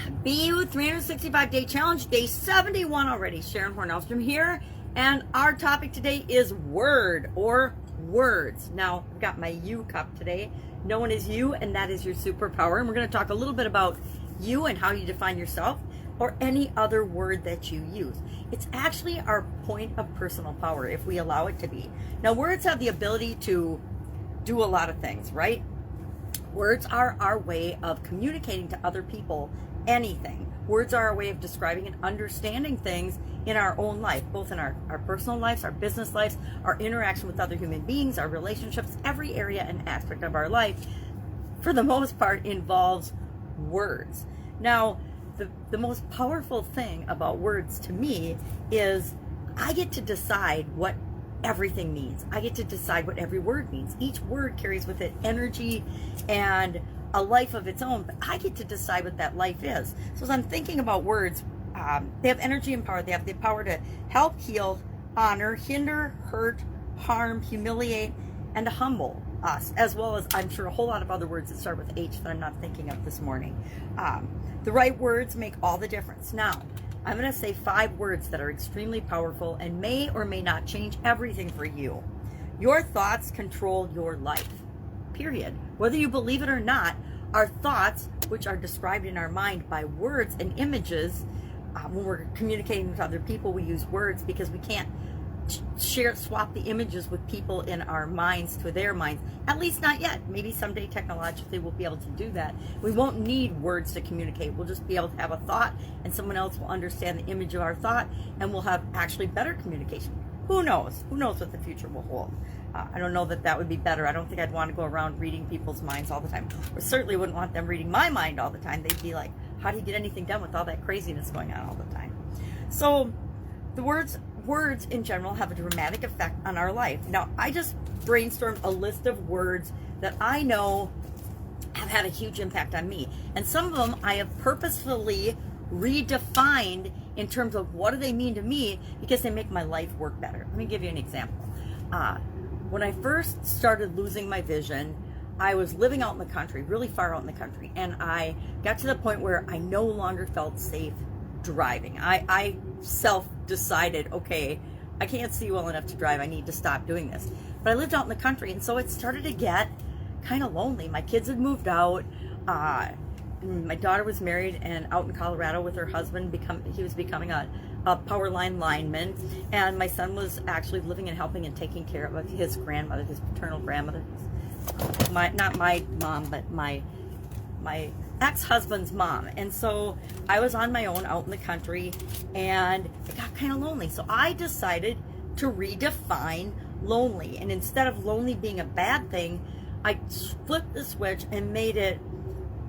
beyou 365-day challenge, day 71 already. Sharon Horne-Ellstrom here, and our topic today is word or words. Now, I've got my you cup today. No one is you, and that is your superpower. And we're going to talk a little bit about you and how you define yourself, or any other word that you use. It's actually our point of personal power if we allow it to be. Now, words have the ability to do a lot of things, right? Words are our way of communicating to other people anything. Words are our way of describing and understanding things in our own life, both in our personal lives, our business lives, our interaction with other human beings, our relationships. Every area and aspect of our life, for the most part, involves words. Now, the most powerful thing about words to me is I get to decide what everything means. I get to decide what every word means. Each word carries with it energy and a life of its own, but I get to decide what that life is. So as I'm thinking about words, they have energy and power. They have the power to help, heal, honor, hinder, hurt, harm, humiliate, and to humble us, as well as, I'm sure, a whole lot of other words that start with H that I'm not thinking of this morning. The right words make all the difference. Now, I'm going to say 5 words that are extremely powerful and may or may not change everything for you. Your thoughts control your life, period. Whether you believe it or not, our thoughts, which are described in our mind by words and images, when we're communicating with other people, we use words because we can't swap the images with people in our minds to their minds, at least not yet. Maybe someday technologically we'll be able to do that. We won't need words to communicate. We'll just be able to have a thought and someone else will understand the image of our thought, and we'll have actually better communication. Who knows what the future will hold. I don't know that would be better. I don't think I'd want to go around reading people's minds all the time. Or certainly wouldn't want them reading my mind all the time. They'd be like, how do you get anything done with all that craziness going on all the time? So the words in general have a dramatic effect on our life. Now, I just brainstormed a list of words that I know have had a huge impact on me. And some of them I have purposefully redefined in terms of what do they mean to me, because they make my life work better. Let me give you an example. When I first started losing my vision, I was living out in the country, really far out in the country, and I got to the point where I no longer felt safe driving. I self-decided, okay, I can't see well enough to drive. I need to stop doing this. But I lived out in the country, and so it started to get kind of lonely. My kids had moved out. My daughter was married and out in Colorado with her husband. He was becoming a power line lineman, and my son was actually living and helping and taking care of his grandmother, his paternal grandmother. Not my mom, but my ex-husband's mom. And so I was on my own out in the country, and it got kind of lonely. So I decided to redefine lonely. And instead of lonely being a bad thing, I flipped the switch and made it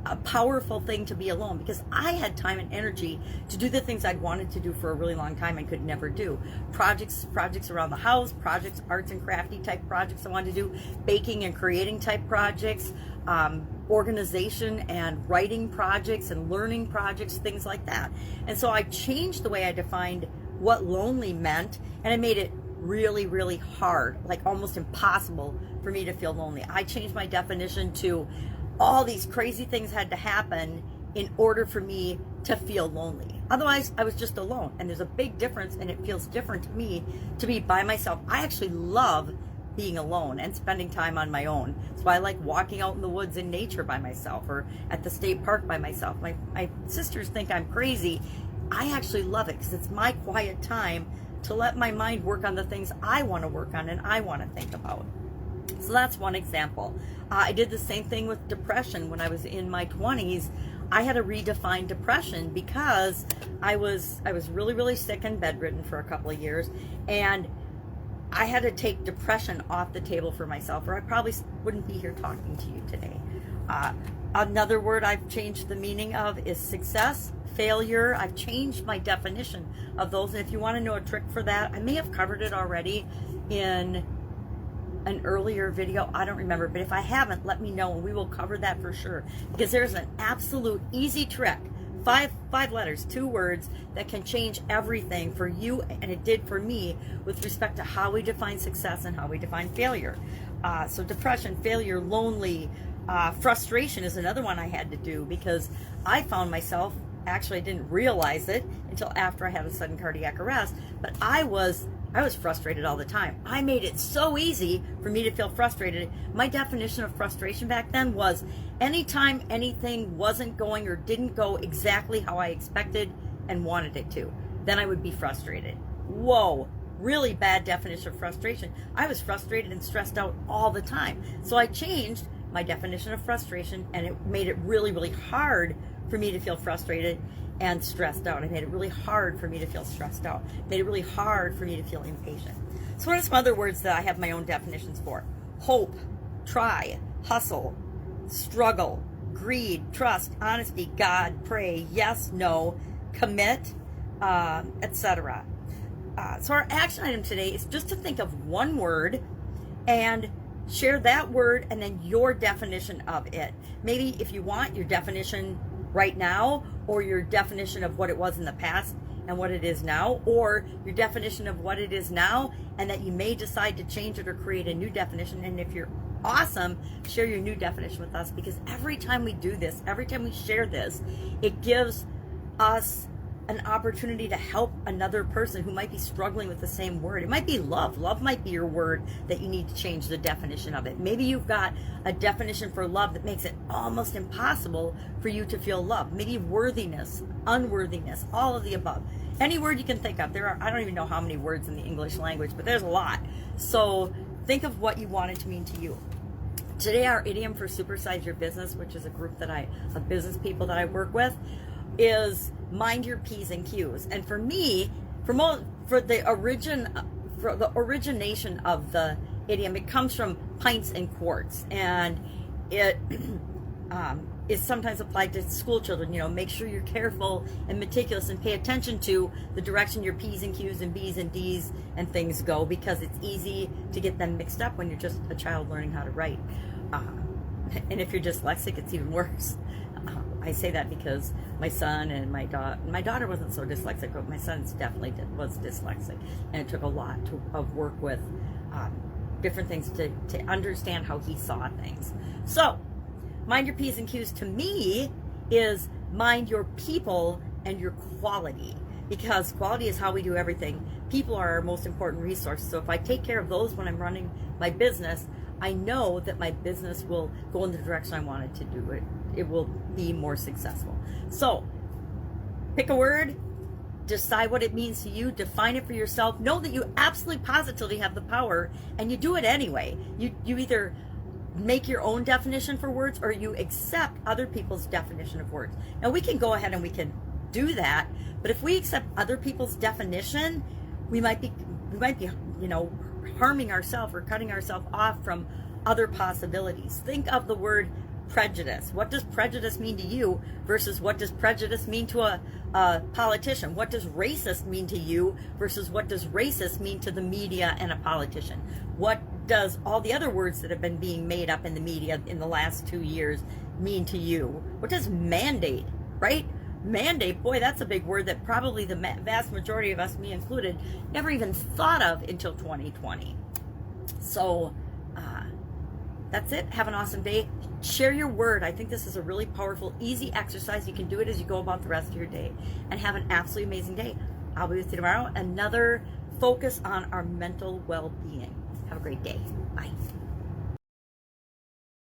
a powerful thing to be alone, because I had time and energy to do the things I'd wanted to do for a really long time and could never do. Projects around the house, projects, arts and crafty type projects I wanted to do, baking and creating type projects, organization and writing projects and learning projects, things like that. And so I changed the way I defined what lonely meant, and I made it really, really hard, like almost impossible for me to feel lonely. I changed my definition to all these crazy things had to happen in order for me to feel lonely. Otherwise, I was just alone. And there's a big difference, and it feels different to me to be by myself. I actually love being alone and spending time on my own. That's why I like walking out in the woods in nature by myself, or at the state park by myself. My sisters think I'm crazy. I actually love it because it's my quiet time to let my mind work on the things I want to work on and I want to think about. So that's one example. I did the same thing with depression. When I was in my 20s, I had to redefine depression because I was really, really sick and bedridden for a couple of years, and I had to take depression off the table for myself, or I probably wouldn't be here talking to you today. Another word I've changed the meaning of is success, failure. I've changed my definition of those, and if you want to know a trick for that, I may have covered it already in an earlier video, I don't remember, but if I haven't, let me know and we will cover that for sure, because there's an absolute easy trick, five letters, 2 words, that can change everything for you, and it did for me, with respect to how we define success and how we define failure. So depression, failure, lonely, frustration is another one I had to do, because I found myself Actually, I didn't realize it until after I had a sudden cardiac arrest, but I was frustrated all the time. I made it so easy for me to feel frustrated. My definition of frustration back then was anytime anything wasn't going or didn't go exactly how I expected and wanted it to, then I would be frustrated. Whoa, really bad definition of frustration. I was frustrated and stressed out all the time. So I changed my definition of frustration, and it made it really, really hard for me to feel frustrated and stressed out. It made it really hard for me to feel stressed out. It made it really hard for me to feel impatient. So what are some other words that I have my own definitions for? Hope, try, hustle, struggle, greed, trust, honesty, God, pray, yes, no, commit, etc. So our action item today is just to think of one word and share that word and then your definition of it. Maybe if you want your definition right now, or your definition of what it was in the past and what it is now, or your definition of what it is now and that you may decide to change it or create a new definition. And if you're awesome, share your new definition with us, because every time we do this, every time we share this, it gives us an opportunity to help another person who might be struggling with the same word. It might be love. Love might be your word that you need to change the definition of it. Maybe you've got a definition for love that makes it almost impossible for you to feel love. Maybe worthiness, unworthiness, all of the above. Any word you can think of. I don't even know how many words in the English language, but there's a lot. So think of what you want it to mean to you. Today, our idiom for Supersize Your Business, which is a group of business people that I work with, is mind your P's and Q's. And for me, for the origination of the idiom, it comes from pints and quarts, and it is sometimes applied to school children. You know, make sure you're careful and meticulous and pay attention to the direction your P's and Q's and B's and D's and things go, because it's easy to get them mixed up when you're just a child learning how to write. And if you're dyslexic, it's even worse. I say that because my son and my daughter wasn't so dyslexic, but my son definitely was dyslexic, and it took a lot of work with different things to understand how he saw things. So, mind your P's and Q's to me is mind your people and your quality, because quality is how we do everything. People are our most important resource. So if I take care of those when I'm running my business, I know that my business will go in the direction I want it to do. It will be more successful. So pick a word, decide what it means to you, define it for yourself, know that you absolutely positively have the power, and you do it anyway. You either make your own definition for words, or you accept other people's definition of words. Now we can go ahead and we can do that, but if we accept other people's definition, we might be harming ourselves or cutting ourselves off from other possibilities. Think of the word prejudice. What does prejudice mean to you versus what does prejudice mean to a politician? What does racist mean to you versus what does racist mean to the media and a politician? What does all the other words that have been being made up in the media in the last 2 years mean to you? What does mandate, right? Mandate, boy, that's a big word that probably the vast majority of us, me included, never even thought of until 2020. So that's it. Have an awesome day. Share your word. I think this is a really powerful, easy exercise. You can do it as you go about the rest of your day. And have an absolutely amazing day. I'll be with you tomorrow. Another focus on our mental well-being. Have a great day. Bye.